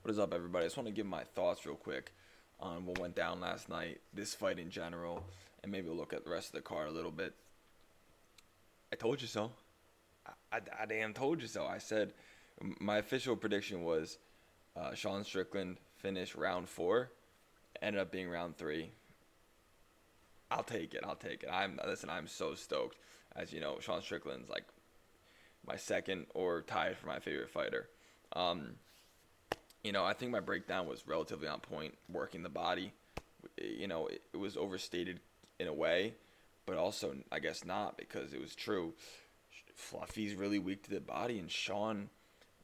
What is up, everybody? I just want to give my thoughts real quick on what went down last night, this fight in general, and maybe we'll look at the rest of the card a little bit. I told you so. I damn told you so. I said my official prediction was Sean Strickland finished round four, ended up being round three. I'll take it. I'll take it. I'm so stoked. As you know, Sean Strickland's like my second or tied for my favorite fighter. Um, I think my breakdown was relatively on point, working the body. It was overstated in a way, but also I guess not because it was true. Fluffy's really weak to the body, and Sean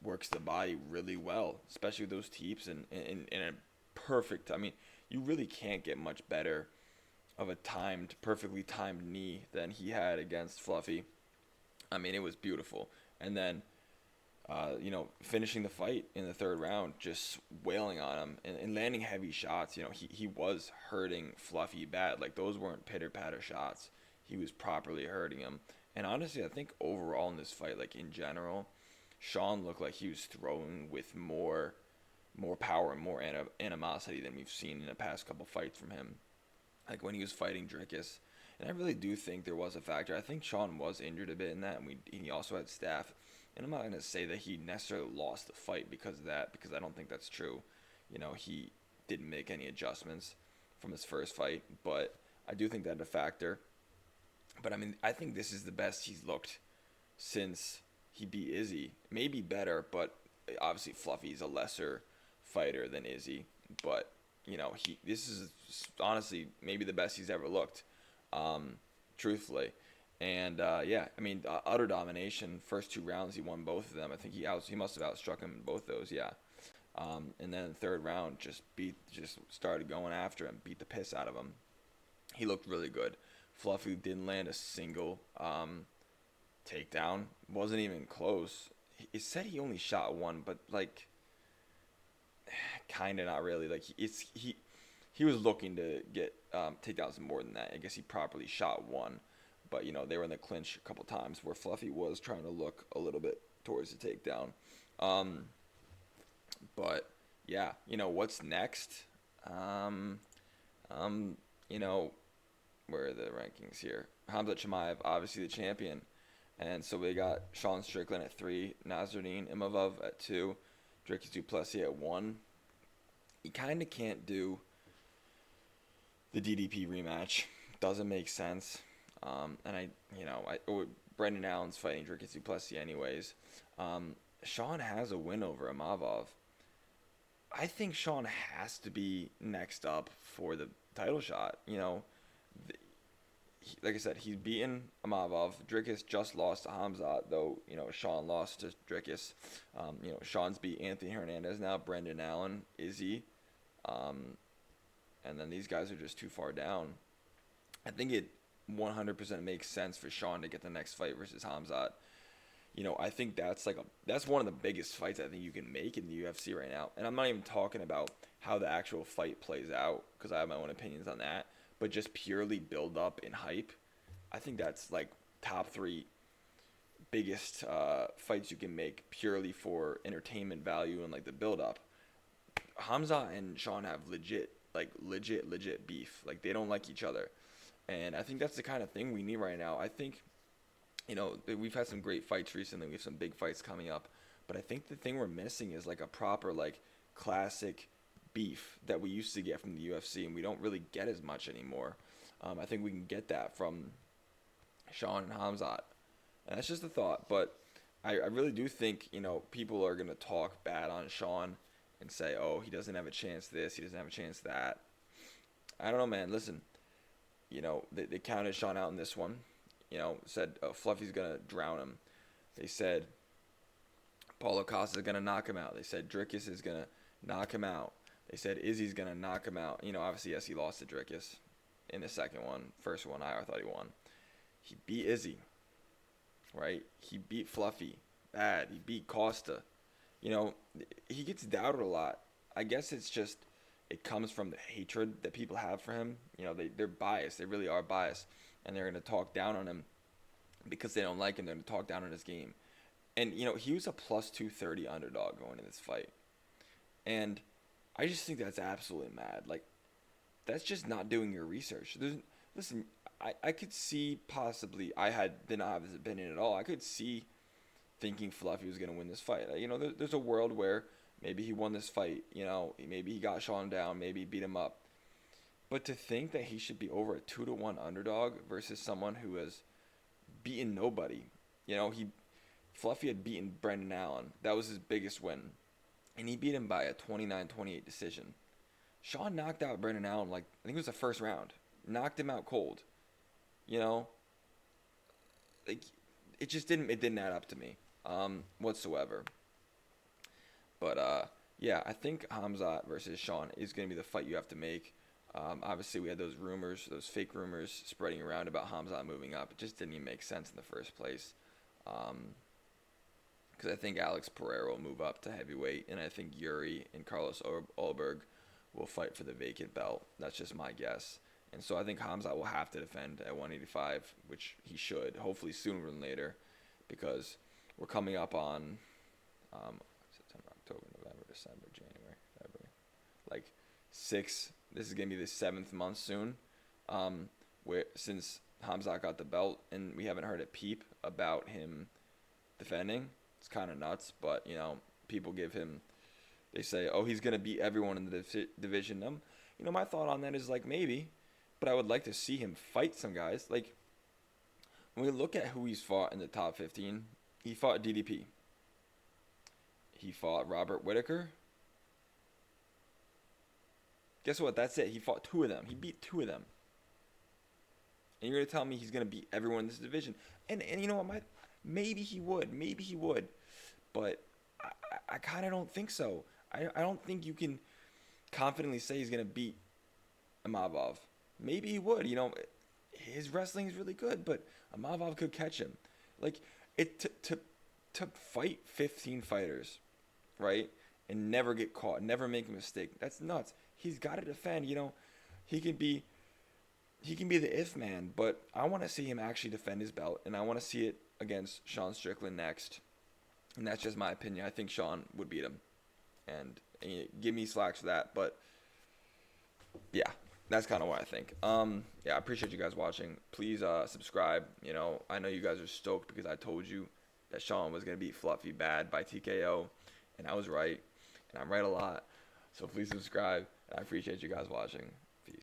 works the body really well, especially with those teeps and in a perfect. I mean, you really can't get much better of a perfectly timed knee than he had against Fluffy. I mean, it was beautiful. And then finishing the fight in the third round, just wailing on him and landing heavy shots. He was hurting Fluffy bad. Like, those weren't pitter patter shots. He was properly hurting him. And honestly, I think overall in this fight, like in general, Sean looked like he was throwing with more power and more animosity than we've seen in the past couple fights from him. Like when he was fighting Dricus. And I really do think there was a factor. I think Sean was injured a bit in that, and he also had staph. And I'm not going to say that he necessarily lost the fight because of that, because I don't think that's true. He didn't make any adjustments from his first fight, but I do think that a factor. But I mean, I think this is the best he's looked since he beat Izzy. Maybe better, but obviously Fluffy's a lesser fighter than Izzy. But this is honestly maybe the best he's ever looked, truthfully. And I mean, utter domination. First two rounds, he won both of them. I think he must have outstruck him in both those. Yeah. And then the third round, just started going after him, beat the piss out of him. He looked really good. Fluffy didn't land a single takedown. Wasn't even close. It said he only shot one, but like, kind of not really. Like he was looking to get takedowns more than that. I guess he properly shot one. But, they were in the clinch a couple times where Fluffy was trying to look a little bit towards the takedown. But, yeah, what's next? Where are the rankings here? Khamzat Chimaev, obviously the champion. And so we got Sean Strickland at 3, Nasruddin Imavov at 2, Dricus du Plessis at 1. You kind of can't do the DDP rematch. Doesn't make sense. Brendan Allen's fighting Dricus du Plessis anyways. Sean has a win over Imavov. I think Sean has to be next up for the title shot. Like I said, he's beaten Imavov. Dricus just lost to Khamzat, though. Sean lost to Dricus. Sean's beat Anthony Hernandez now, Brendan Allen, Izzy, and then these guys are just too far down. I think it 100% makes sense for Sean to get the next fight versus Khamzat. I think that's one of the biggest fights I think you can make in the UFC right now. And I'm not even talking about how the actual fight plays out, because I have my own opinions on that, but just purely build up and hype. I think that's like top 3 biggest fights you can make purely for entertainment value and like the build up. Khamzat and Sean have legit beef. Like, they don't like each other. And I think that's the kind of thing we need right now. I think, we've had some great fights recently. We have some big fights coming up. But I think the thing we're missing is like a proper, like, classic beef that we used to get from the UFC, and we don't really get as much anymore. I think we can get that from Sean and Khamzat. And that's just a thought. But I really do think, people are going to talk bad on Sean and say, oh, he doesn't have a chance this, he doesn't have a chance that. I don't know, man. Listen. They counted Sean out in this one. Said Fluffy's going to drown him. They said Paulo Costa is going to knock him out. They said Dricus is going to knock him out. They said Izzy's going to knock him out. Obviously, yes, he lost to Dricus in the second one. First one, I thought he won. He beat Izzy, right? He beat Fluffy. Bad. He beat Costa. He gets doubted a lot. I guess it's just it comes from the hatred that people have for him. They're biased. They really are biased. And they're going to talk down on him because they don't like him. They're going to talk down on his game. And, he was a plus 230 underdog going into this fight. And I just think that's absolutely mad. Like, that's just not doing your research. Listen, I could see possibly, did not have this opinion at all. I could see thinking Fluffy was going to win this fight. There's a world where maybe he won this fight. Maybe he got Sean down. Maybe he beat him up. But to think that he should be over a 2-1 underdog versus someone who has beaten nobody. Fluffy had beaten Brendan Allen. That was his biggest win. And he beat him by a 29-28 decision. Sean knocked out Brendan Allen, I think it was the first round. Knocked him out cold. It just didn't add up to me whatsoever. But, yeah, I think Khamzat versus Sean is going to be the fight you have to make. Obviously, we had those fake rumors spreading around about Khamzat moving up. It just didn't even make sense in the first place. Because I think Alex Pereira will move up to heavyweight, and I think Yuri and Carlos Ulberg will fight for the vacant belt. That's just my guess. And so I think Khamzat will have to defend at 185, which he should, hopefully sooner than later, because we're coming up on September, October, November, December, January, February. This is going to be the 7th month soon, since Khamzat got the belt, and we haven't heard a peep about him defending. It's kind of nuts, but, people they say, oh, he's going to beat everyone in the division. My thought on that is, maybe, but I would like to see him fight some guys. When we look at who he's fought in the top 15, he fought DDP. He fought Robert Whittaker. Guess what? That's it. He fought 2 of them. He beat 2 of them. And you're going to tell me he's going to beat everyone in this division. And you know what? Maybe he would. But I kind of don't think so. I don't think you can confidently say he's going to beat Imavov. Maybe he would. His wrestling is really good, but Imavov could catch him. To fight 15 fighters, right, and never get caught, never make a mistake, that's nuts. He's got to defend. He can be the if man, but I want to see him actually defend his belt, and I want to see it against Sean Strickland next. And that's just my opinion. I think Sean would beat him, and give me slacks for that. But yeah, that's kind of what I think. Yeah, I appreciate you guys watching. Please subscribe. I know you guys are stoked because I told you that Sean was gonna beat Fluffy bad by TKO, and I was right, and I'm right a lot. So please subscribe. I appreciate you guys watching.